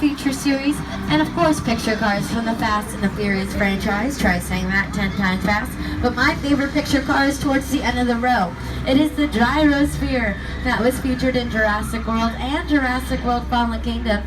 feature series, and of course picture cars from the Fast and the Furious franchise. Try saying that 10 times fast. But my favorite picture car is towards the end of the row. It is the gyrosphere that was featured in Jurassic World and Jurassic World Fallen Kingdom.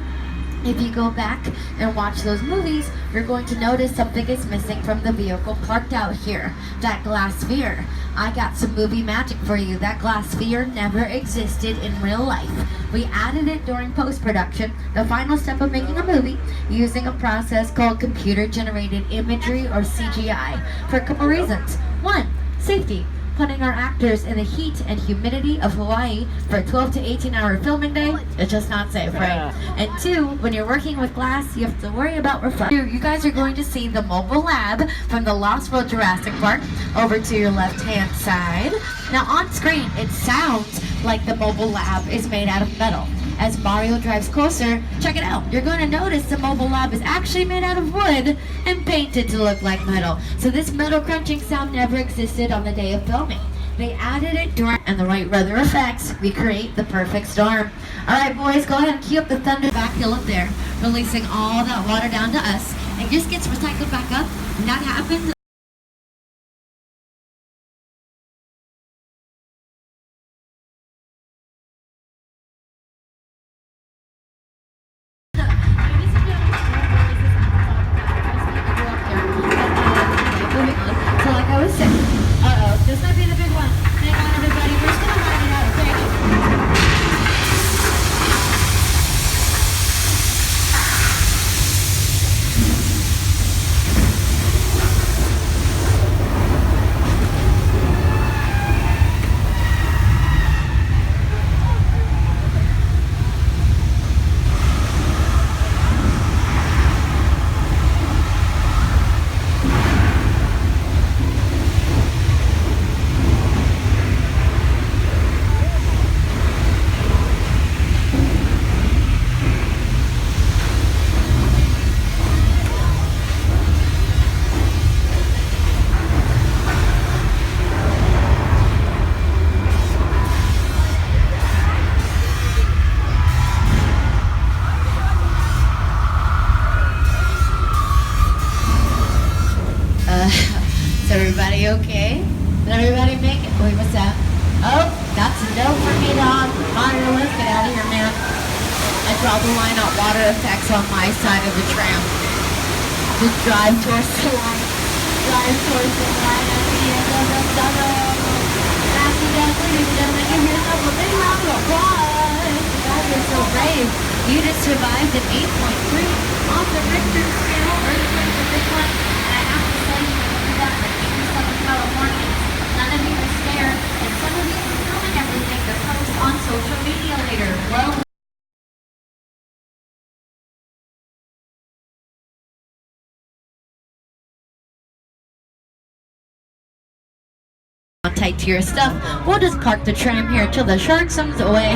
If you go back and watch those movies, you're going to notice something is missing from the vehicle parked out here. That glass sphere. I got some movie magic for you. That glass sphere never existed in real life. We added it during post-production, the final step of making a movie, using a process called computer-generated imagery or CGI for a couple reasons. One, safety. Putting our actors in the heat and humidity of Hawaii for a 12 to 18 hour filming day is just not safe, right? And two, when you're working with glass, you have to worry about reflection. You guys are going to see the mobile lab from the Lost World Jurassic Park over to your left-hand side. Now on screen, it sounds like the mobile lab is made out of metal. As Mario drives closer, check it out. You're going to notice the mobile lab is actually made out of wood and painted to look like metal. So this metal crunching sound never existed on the day of filming. They added it during, and the right weather effects, we create the perfect storm. All right, boys, go ahead and cue up the thunder back hill up there, releasing all that water down to us. It just gets recycled back up, and that happens. This might be the big one. Hang on, everybody. We're just going to ride it out, okay? Is everybody okay? Did everybody make it? Wait, what's that? Oh, that's a no for me, dog. Mario, let's get out of here, man. I draw the line out water effects on my side of the tram. Just drive towards the line. Drive towards the line at the end of the tunnel. That's the dance, ladies and gentlemen. Give yourself a big round of applause. You guys are so brave. You just survived an 8.3 on the Richter scale. Earthquake's a big one. And I have to say, that like Southern California. None of you are scared, and some of you are filming everything to post on social media later. Well, tight to your stuff. We'll just park the tram here till the shark swims away.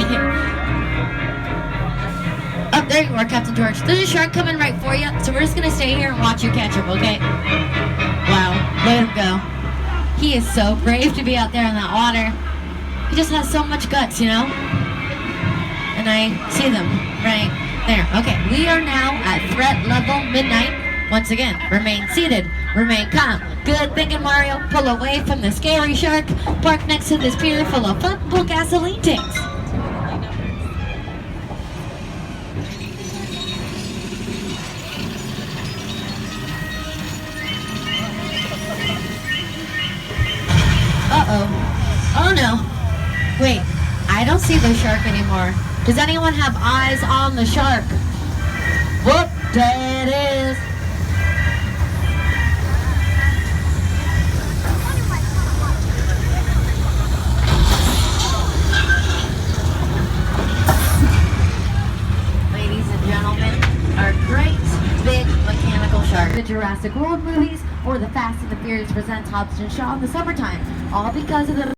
Oh, there you are, Captain George. There's a shark coming right for you, so we're just gonna stay here and watch you catch him, okay? Wow, let him go. He is so brave to be out there in that water. He just has so much guts, you know? And I see them right there. Okay, we are now at threat level midnight. Once again, remain seated, remain calm. Good thinking, Mario. Pull away from the scary shark. Park next to this pier full of flammable gasoline tanks. Uh-oh. Oh no. Wait, I don't see the shark anymore. Does anyone have eyes on the shark? Whoop, there it is. Ladies and gentlemen, our great big mechanical shark. The Jurassic World movies or the Fast and the Furious presents Hobbs and Shaw in the summertime. All because of the